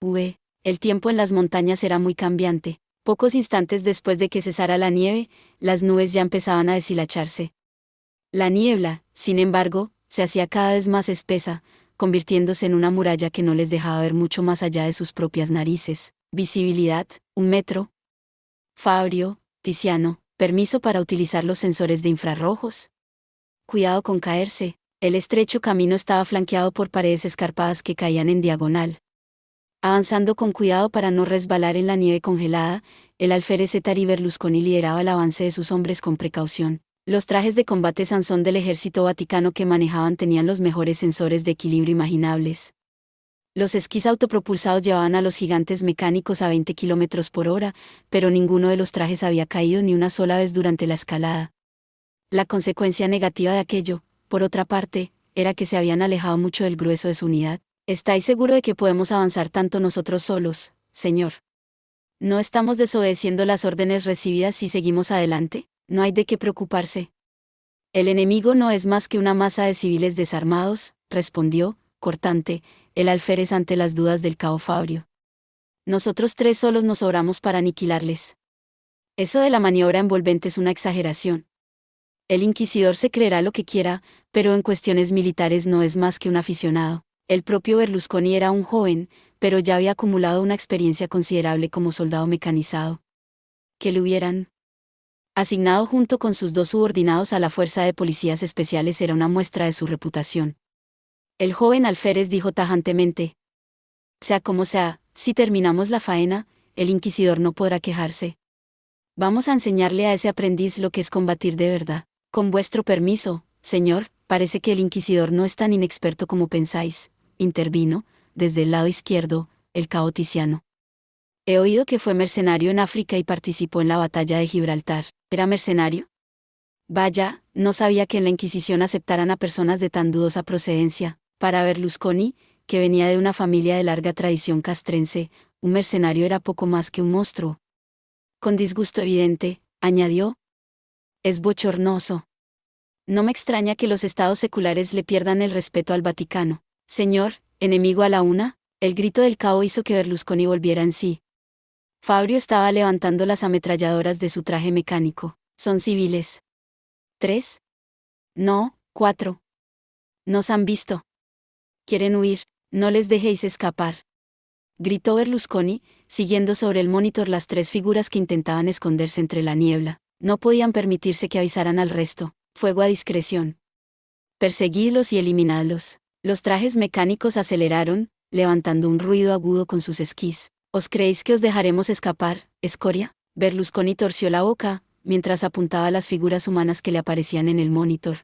El tiempo en las montañas era muy cambiante. Pocos instantes después de que cesara la nieve, las nubes ya empezaban a deshilacharse. La niebla, sin embargo, se hacía cada vez más espesa, convirtiéndose en una muralla que no les dejaba ver mucho más allá de sus propias narices. Visibilidad, 1 metro. Fabio, Tiziano, permiso para utilizar los sensores de infrarrojos. Cuidado con caerse. El estrecho camino estaba flanqueado por paredes escarpadas que caían en diagonal. Avanzando con cuidado para no resbalar en la nieve congelada, el alférez Etari Berlusconi lideraba el avance de sus hombres con precaución. Los trajes de combate Sansón del ejército vaticano que manejaban tenían los mejores sensores de equilibrio imaginables. Los esquís autopropulsados llevaban a los gigantes mecánicos a 20 km/h, pero ninguno de los trajes había caído ni una sola vez durante la escalada. La consecuencia negativa de aquello, por otra parte, era que se habían alejado mucho del grueso de su unidad. ¿Estáis seguro de que podemos avanzar tanto nosotros solos, señor? ¿No estamos desobedeciendo las órdenes recibidas si seguimos adelante? No hay de qué preocuparse. El enemigo no es más que una masa de civiles desarmados, respondió, cortante, el alférez ante las dudas del cabo Fabio. Nosotros 3 solos nos sobramos para aniquilarles. Eso de la maniobra envolvente es una exageración. El inquisidor se creerá lo que quiera, pero en cuestiones militares no es más que un aficionado. El propio Berlusconi era un joven, pero ya había acumulado una experiencia considerable como soldado mecanizado. Que le hubieran asignado junto con sus 2 subordinados a la fuerza de policías especiales era una muestra de su reputación. El joven alférez dijo tajantemente: sea como sea, si terminamos la faena, el inquisidor no podrá quejarse. Vamos a enseñarle a ese aprendiz lo que es combatir de verdad. Con vuestro permiso, señor, parece que el inquisidor no es tan inexperto como pensáis, intervino, desde el lado izquierdo, el cabo Tiziano. He oído que fue mercenario en África y participó en la batalla de Gibraltar. ¿Era mercenario? Vaya, no sabía que en la Inquisición aceptaran a personas de tan dudosa procedencia. Para Berlusconi, que venía de una familia de larga tradición castrense, un mercenario era poco más que un monstruo. Con disgusto evidente, añadió: es bochornoso. No me extraña que los estados seculares le pierdan el respeto al Vaticano. Señor, enemigo a la una. El grito del cabo hizo que Berlusconi volviera en sí. Fabio estaba levantando las ametralladoras de su traje mecánico. Son civiles. 3. No, 4. Nos han visto. Quieren huir, no les dejéis escapar. Gritó Berlusconi, siguiendo sobre el monitor las 3 figuras que intentaban esconderse entre la niebla. No podían permitirse que avisaran al resto. Fuego a discreción. Perseguidlos y eliminadlos. Los trajes mecánicos aceleraron, levantando un ruido agudo con sus esquís. ¿Os creéis que os dejaremos escapar, escoria? Berlusconi torció la boca, mientras apuntaba a las figuras humanas que le aparecían en el monitor.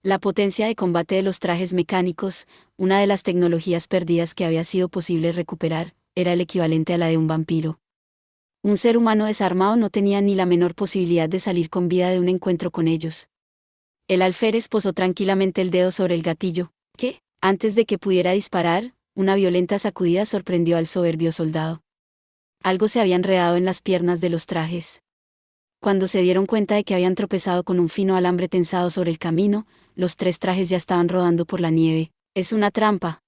La potencia de combate de los trajes mecánicos, una de las tecnologías perdidas que había sido posible recuperar, era el equivalente a la de un vampiro. Un ser humano desarmado no tenía ni la menor posibilidad de salir con vida de un encuentro con ellos. El alférez posó tranquilamente el dedo sobre el gatillo, que, antes de que pudiera disparar, una violenta sacudida sorprendió al soberbio soldado. Algo se había enredado en las piernas de los trajes. Cuando se dieron cuenta de que habían tropezado con un fino alambre tensado sobre el camino, los 3 trajes ya estaban rodando por la nieve. Es una trampa.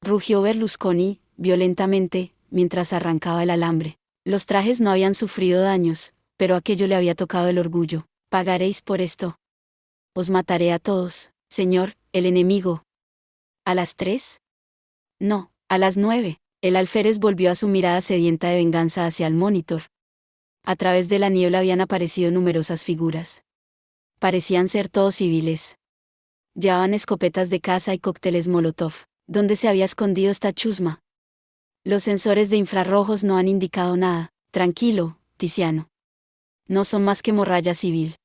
Rugió Berlusconi, violentamente, mientras arrancaba el alambre. Los trajes no habían sufrido daños, pero aquello le había tocado el orgullo. Pagaréis por esto. Os mataré a todos, señor, el enemigo. ¿A las 3? No, a las 9. El alférez volvió a su mirada sedienta de venganza hacia el monitor. A través de la niebla habían aparecido numerosas figuras. Parecían ser todos civiles. Llevaban escopetas de caza y cócteles Molotov. ¿Dónde se había escondido esta chusma? Los sensores de infrarrojos no han indicado nada. Tranquilo, Tiziano. No son más que morralla civil.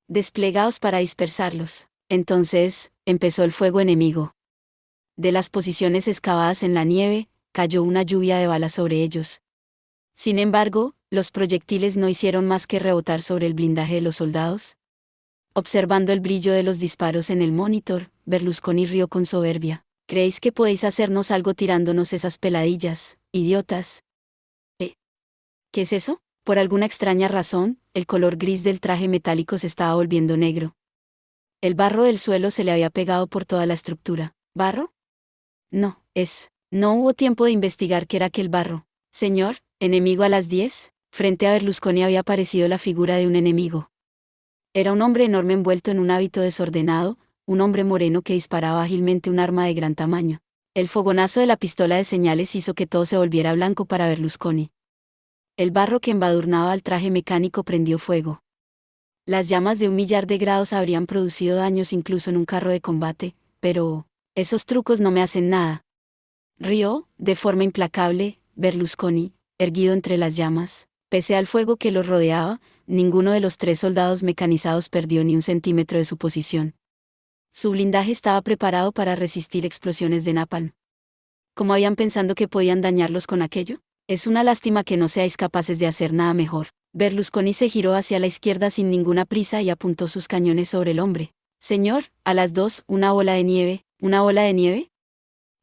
Desplegaos para dispersarlos. Entonces, empezó el fuego enemigo. De las posiciones excavadas en la nieve, cayó una lluvia de balas sobre ellos. Sin embargo, los proyectiles no hicieron más que rebotar sobre el blindaje de los soldados. Observando el brillo de los disparos en el monitor, Berlusconi rió con soberbia. ¿Creéis que podéis hacernos algo tirándonos esas peladillas, idiotas? ¿Qué es eso? Por alguna extraña razón, el color gris del traje metálico se estaba volviendo negro. El barro del suelo se le había pegado por toda la estructura. ¿Barro? No, es No hubo tiempo de investigar qué era aquel barro. Señor, enemigo a las 10. Frente a Berlusconi había aparecido la figura de un enemigo. Era un hombre enorme envuelto en un hábito desordenado, un hombre moreno que disparaba ágilmente un arma de gran tamaño. El fogonazo de la pistola de señales hizo que todo se volviera blanco para Berlusconi. El barro que embadurnaba al traje mecánico prendió fuego. Las llamas de 1.000.000 de grados habrían producido daños incluso en un carro de combate, pero esos trucos no me hacen nada. Rió, de forma implacable, Berlusconi, erguido entre las llamas. Pese al fuego que los rodeaba, ninguno de los 3 soldados mecanizados perdió ni un centímetro de su posición. Su blindaje estaba preparado para resistir explosiones de napalm. ¿Cómo habían pensado que podían dañarlos con aquello? Es una lástima que no seáis capaces de hacer nada mejor. Berlusconi se giró hacia la izquierda sin ninguna prisa y apuntó sus cañones sobre el hombre. Señor, a las 2, una bola de nieve, ¿una bola de nieve?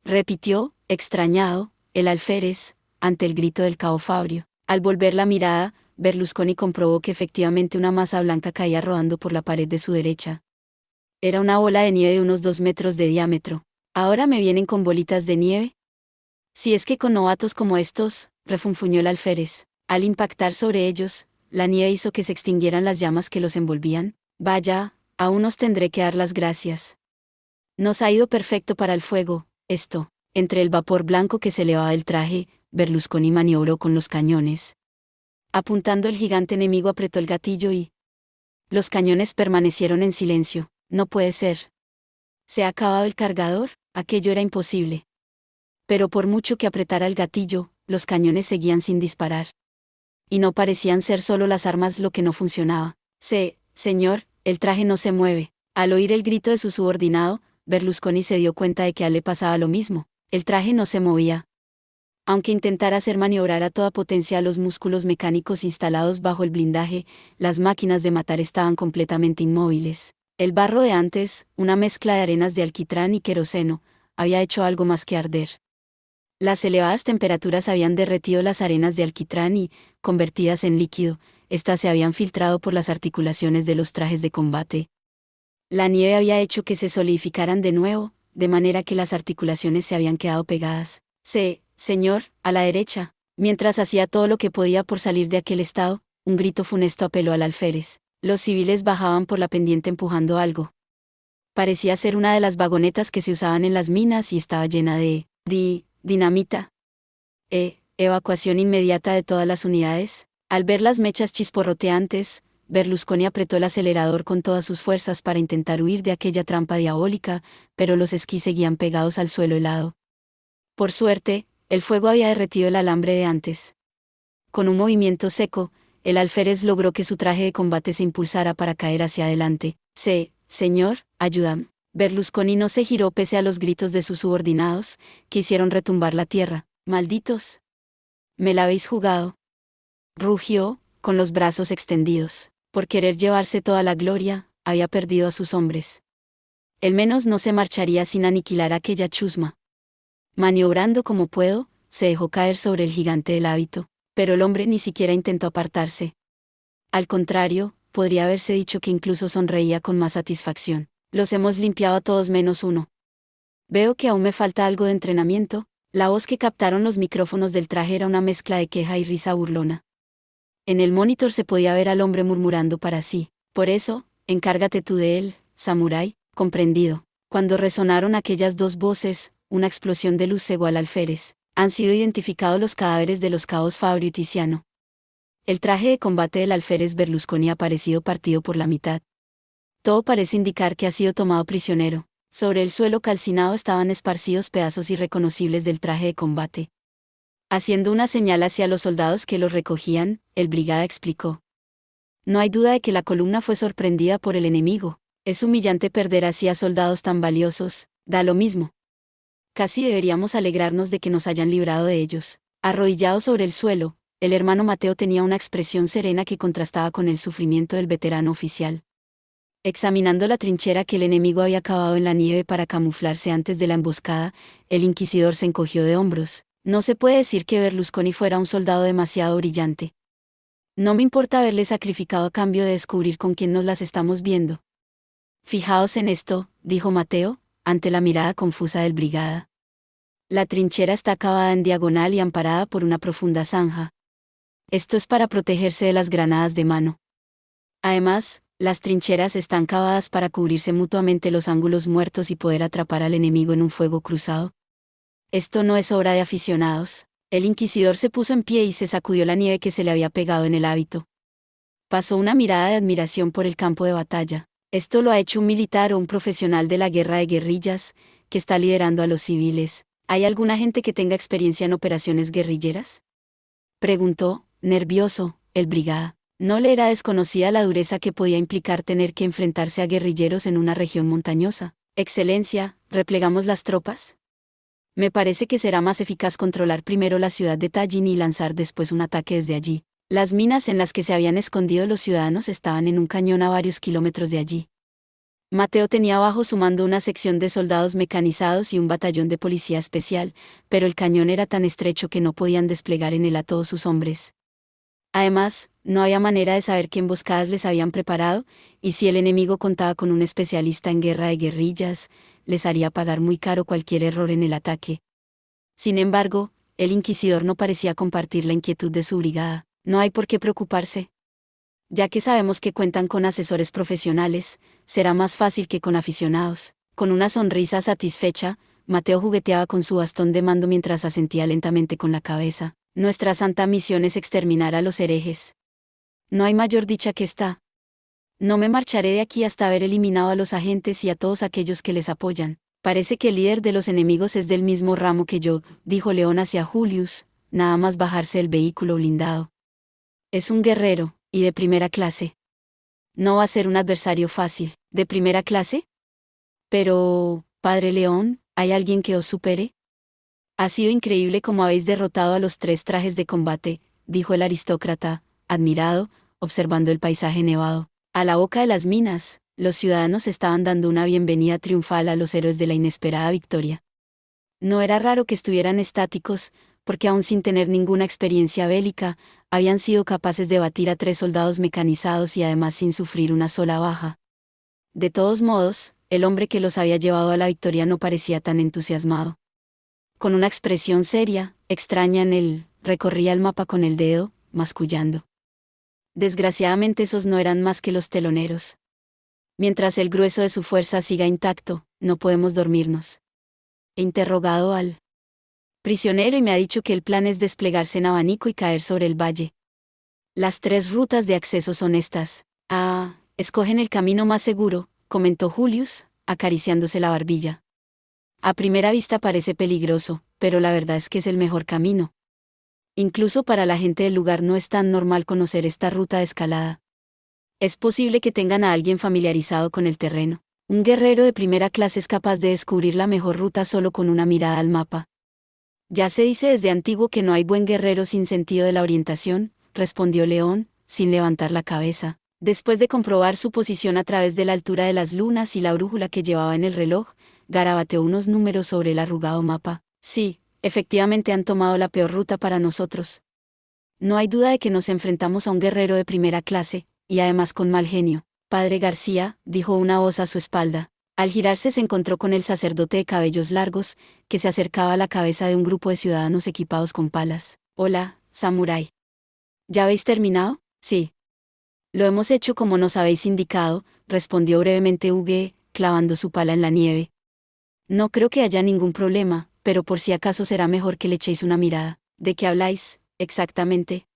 Repitió, extrañado, el alférez, ante el grito del cabo Fabio. Al volver la mirada, Berlusconi comprobó que efectivamente una masa blanca caía rodando por la pared de su derecha. Era una bola de nieve de unos 2 metros de diámetro. ¿Ahora me vienen con bolitas de nieve? Si es que con novatos como estos, refunfuñó el alférez. Al impactar sobre ellos, la nieve hizo que se extinguieran las llamas que los envolvían. Vaya, aún os tendré que dar las gracias. Nos ha ido perfecto para el fuego, esto. Entre el vapor blanco que se elevaba del traje, Berlusconi maniobró con los cañones. Apuntando el gigante enemigo apretó el gatillo y los cañones permanecieron en silencio. No puede ser. ¿Se ha acabado el cargador? Aquello era imposible. Pero por mucho que apretara el gatillo, los cañones seguían sin disparar. Y no parecían ser solo las armas lo que no funcionaba. Señor, el traje no se mueve. Al oír el grito de su subordinado, Berlusconi se dio cuenta de que a él le pasaba lo mismo. El traje no se movía. Aunque intentara hacer maniobrar a toda potencia los músculos mecánicos instalados bajo el blindaje, las máquinas de matar estaban completamente inmóviles. El barro de antes, una mezcla de arenas de alquitrán y queroseno, había hecho algo más que arder. Las elevadas temperaturas habían derretido las arenas de alquitrán y, convertidas en líquido, éstas se habían filtrado por las articulaciones de los trajes de combate. La nieve había hecho que se solidificaran de nuevo, de manera que las articulaciones se habían quedado pegadas. Señor, a la derecha. Mientras hacía todo lo que podía por salir de aquel estado, un grito funesto apeló al alférez. Los civiles bajaban por la pendiente empujando algo. Parecía ser una de las vagonetas que se usaban en las minas y estaba llena de dinamita. Evacuación inmediata de todas las unidades. Al ver las mechas chisporroteantes, Berlusconi apretó el acelerador con todas sus fuerzas para intentar huir de aquella trampa diabólica, pero los esquís seguían pegados al suelo helado. Por suerte, el fuego había derretido el alambre de antes. Con un movimiento seco, el alférez logró que su traje de combate se impulsara para caer hacia adelante. Señor, ayúdame. Berlusconi no se giró pese a los gritos de sus subordinados, que hicieron retumbar la tierra. Malditos. Me la habéis jugado. Rugió, con los brazos extendidos. Por querer llevarse toda la gloria, había perdido a sus hombres. El menos no se marcharía sin aniquilar aquella chusma. Maniobrando como puedo, se dejó caer sobre el gigante del hábito, pero el hombre ni siquiera intentó apartarse. Al contrario, podría haberse dicho que incluso sonreía con más satisfacción. Los hemos limpiado a todos menos uno. Veo que aún me falta algo de entrenamiento. La voz que captaron los micrófonos del traje era una mezcla de queja y risa burlona. En el monitor se podía ver al hombre murmurando para sí. Por eso, encárgate tú de él, samurái, comprendido. Cuando resonaron aquellas 2 voces, una explosión de luz cegó al alférez. Han sido identificados los cadáveres de los cabos Fabio y Tiziano. El traje de combate del alférez Berlusconi ha aparecido partido por la mitad. Todo parece indicar que ha sido tomado prisionero. Sobre el suelo calcinado estaban esparcidos pedazos irreconocibles del traje de combate. Haciendo una señal hacia los soldados que los recogían, el brigada explicó. No hay duda de que la columna fue sorprendida por el enemigo. Es humillante perder así a soldados tan valiosos, da lo mismo. Casi deberíamos alegrarnos de que nos hayan librado de ellos. Arrodillado sobre el suelo, el hermano Mateo tenía una expresión serena que contrastaba con el sufrimiento del veterano oficial. Examinando la trinchera que el enemigo había cavado en la nieve para camuflarse antes de la emboscada, el inquisidor se encogió de hombros. No se puede decir que Berlusconi fuera un soldado demasiado brillante. No me importa haberle sacrificado a cambio de descubrir con quién nos las estamos viendo. Fijaos en esto, dijo Mateo, ante la mirada confusa del brigada. La trinchera está cavada en diagonal y amparada por una profunda zanja. Esto es para protegerse de las granadas de mano. Además, las trincheras están cavadas para cubrirse mutuamente los ángulos muertos y poder atrapar al enemigo en un fuego cruzado. Esto no es obra de aficionados. El inquisidor se puso en pie y se sacudió la nieve que se le había pegado en el hábito. Pasó una mirada de admiración por el campo de batalla. Esto lo ha hecho un militar o un profesional de la guerra de guerrillas, que está liderando a los civiles. ¿Hay alguna gente que tenga experiencia en operaciones guerrilleras? Preguntó, nervioso, el brigada. No le era desconocida la dureza que podía implicar tener que enfrentarse a guerrilleros en una región montañosa. Excelencia, ¿replegamos las tropas? Me parece que será más eficaz controlar primero la ciudad de Tallin y lanzar después un ataque desde allí. Las minas en las que se habían escondido los ciudadanos estaban en un cañón a varios kilómetros de allí. Mateo tenía bajo su mando una sección de soldados mecanizados y un batallón de policía especial, pero el cañón era tan estrecho que no podían desplegar en él a todos sus hombres. Además, no había manera de saber qué emboscadas les habían preparado, y si el enemigo contaba con un especialista en guerra de guerrillas, les haría pagar muy caro cualquier error en el ataque. Sin embargo, el inquisidor no parecía compartir la inquietud de su brigada. No hay por qué preocuparse. Ya que sabemos que cuentan con asesores profesionales, será más fácil que con aficionados. Con una sonrisa satisfecha, Mateo jugueteaba con su bastón de mando mientras asentía lentamente con la cabeza. Nuestra santa misión es exterminar a los herejes. No hay mayor dicha que esta. No me marcharé de aquí hasta haber eliminado a los agentes y a todos aquellos que les apoyan. Parece que el líder de los enemigos es del mismo ramo que yo, dijo León hacia Julius, nada más bajarse del vehículo blindado. Es un guerrero, y de primera clase. No va a ser un adversario fácil. ¿De primera clase? Pero, padre León, ¿hay alguien que os supere? Ha sido increíble cómo habéis derrotado a los 3 trajes de combate, dijo el aristócrata, admirado, observando el paisaje nevado. A la boca de las minas, los ciudadanos estaban dando una bienvenida triunfal a los héroes de la inesperada victoria. No era raro que estuvieran estáticos, porque aún sin tener ninguna experiencia bélica, habían sido capaces de batir a 3 soldados mecanizados y además sin sufrir una sola baja. De todos modos, el hombre que los había llevado a la victoria no parecía tan entusiasmado. Con una expresión seria, extraña en él, recorría el mapa con el dedo, mascullando. Desgraciadamente esos no eran más que los teloneros. Mientras el grueso de su fuerza siga intacto, no podemos dormirnos. He interrogado al prisionero y me ha dicho que el plan es desplegarse en abanico y caer sobre el valle. Las 3 rutas de acceso son estas. Escogen el camino más seguro, comentó Julius, acariciándose la barbilla. A primera vista parece peligroso, pero la verdad es que es el mejor camino. Incluso para la gente del lugar no es tan normal conocer esta ruta de escalada. Es posible que tengan a alguien familiarizado con el terreno. Un guerrero de primera clase es capaz de descubrir la mejor ruta solo con una mirada al mapa. Ya se dice desde antiguo que no hay buen guerrero sin sentido de la orientación, respondió León, sin levantar la cabeza. Después de comprobar su posición a través de la altura de las lunas y la brújula que llevaba en el reloj, garabateó unos números sobre el arrugado mapa. Sí, efectivamente han tomado la peor ruta para nosotros. No hay duda de que nos enfrentamos a un guerrero de primera clase, y además con mal genio. Padre García, dijo una voz a su espalda. Al girarse se encontró con el sacerdote de cabellos largos, que se acercaba a la cabeza de un grupo de ciudadanos equipados con palas. Hola, samurái. ¿Ya habéis terminado? Sí. Lo hemos hecho como nos habéis indicado, respondió brevemente Uge, clavando su pala en la nieve. No creo que haya ningún problema, pero por si acaso será mejor que le echéis una mirada. ¿De qué habláis, exactamente?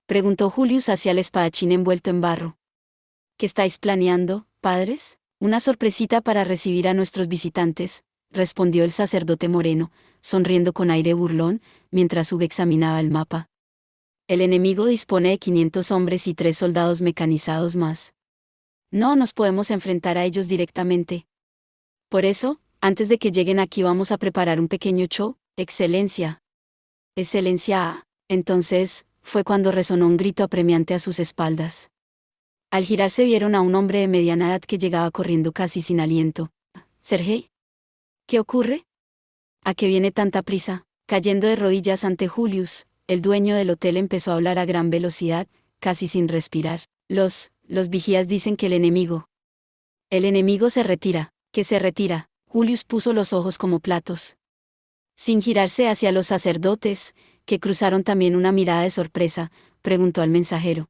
Preguntó Julius hacia el espadachín envuelto en barro. ¿Qué estáis planeando, padres? Una sorpresita para recibir a nuestros visitantes, respondió el sacerdote moreno, sonriendo con aire burlón, mientras Uge examinaba el mapa. El enemigo dispone de 500 hombres y 3 soldados mecanizados más. No nos podemos enfrentar a ellos directamente. Por eso, antes de que lleguen aquí vamos a preparar un pequeño show, Excelencia. Excelencia. Entonces, fue cuando resonó un grito apremiante a sus espaldas. Al girarse vieron a un hombre de mediana edad que llegaba corriendo casi sin aliento. ¿Sergei? ¿Qué ocurre? ¿A qué viene tanta prisa? Cayendo de rodillas ante Julius, el dueño del hotel empezó a hablar a gran velocidad, casi sin respirar. Los vigías dicen que el enemigo. El enemigo se retira. ¿Que se retira? Julius puso los ojos como platos. Sin girarse hacia los sacerdotes, que cruzaron también una mirada de sorpresa, preguntó al mensajero.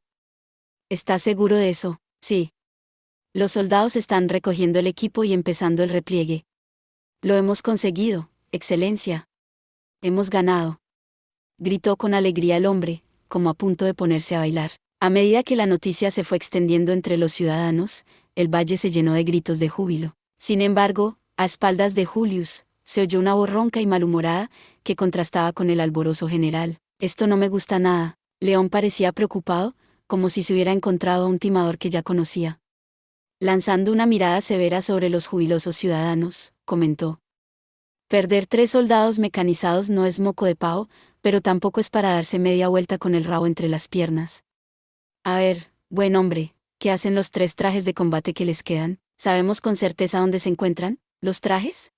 ¿Estás seguro de eso? Sí. Los soldados están recogiendo el equipo y empezando el repliegue. Lo hemos conseguido, Excelencia. Hemos ganado. Gritó con alegría el hombre, como a punto de ponerse a bailar. A medida que la noticia se fue extendiendo entre los ciudadanos, el valle se llenó de gritos de júbilo. Sin embargo, a espaldas de Julius, se oyó una voz ronca y malhumorada, que contrastaba con el alborozo general. Esto no me gusta nada. León parecía preocupado, como si se hubiera encontrado a un timador que ya conocía. Lanzando una mirada severa sobre los jubilosos ciudadanos, comentó. Perder 3 soldados mecanizados no es moco de pavo, pero tampoco es para darse media vuelta con el rabo entre las piernas. A ver, buen hombre, ¿qué hacen los 3 trajes de combate que les quedan? ¿Sabemos con certeza dónde se encuentran, los trajes?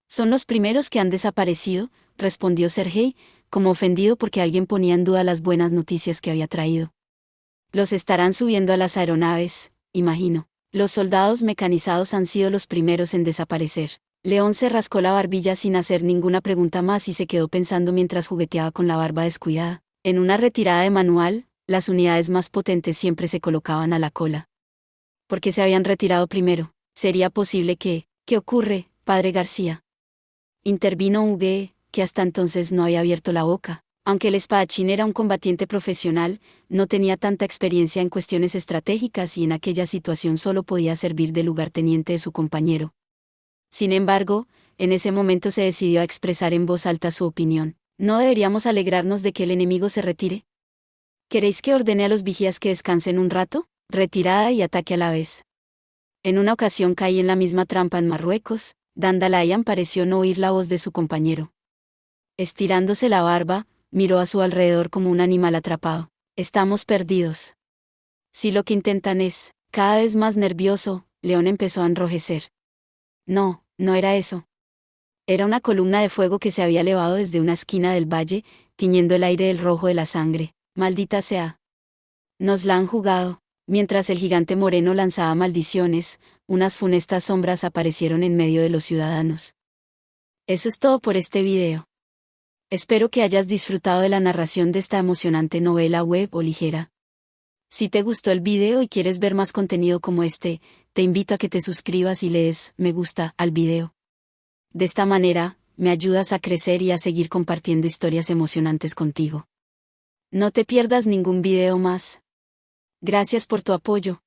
Son los primeros que han desaparecido, respondió Sergei, como ofendido porque alguien ponía en duda las buenas noticias que había traído. Los estarán subiendo a las aeronaves, imagino. Los soldados mecanizados han sido los primeros en desaparecer. León se rascó la barbilla sin hacer ninguna pregunta más y se quedó pensando mientras jugueteaba con la barba descuidada. En una retirada de manual, las unidades más potentes siempre se colocaban a la cola. ¿Por qué se habían retirado primero? ¿Sería posible que... ¿Qué ocurre, padre García? Intervino Huguet, que hasta entonces no había abierto la boca. Aunque el espadachín era un combatiente profesional, no tenía tanta experiencia en cuestiones estratégicas y en aquella situación solo podía servir de lugarteniente de su compañero. Sin embargo, en ese momento se decidió a expresar en voz alta su opinión. ¿No deberíamos alegrarnos de que el enemigo se retire? ¿Queréis que ordene a los vigías que descansen un rato? Retirada y ataque a la vez. En una ocasión caí en la misma trampa en Marruecos. Dandalayan pareció no oír la voz de su compañero. Estirándose la barba, miró a su alrededor como un animal atrapado. Estamos perdidos. Si lo que intentan es, cada vez más nervioso, León empezó a enrojecer. No, no era eso. Era una columna de fuego que se había elevado desde una esquina del valle, tiñendo el aire del rojo de la sangre. Maldita sea. Nos la han jugado. Mientras el gigante moreno lanzaba maldiciones, unas funestas sombras aparecieron en medio de los ciudadanos. Eso es todo por este video. Espero que hayas disfrutado de la narración de esta emocionante novela web o ligera. Si te gustó el video y quieres ver más contenido como este, te invito a que te suscribas y le des me gusta al video. De esta manera, me ayudas a crecer y a seguir compartiendo historias emocionantes contigo. No te pierdas ningún video más. Gracias por tu apoyo.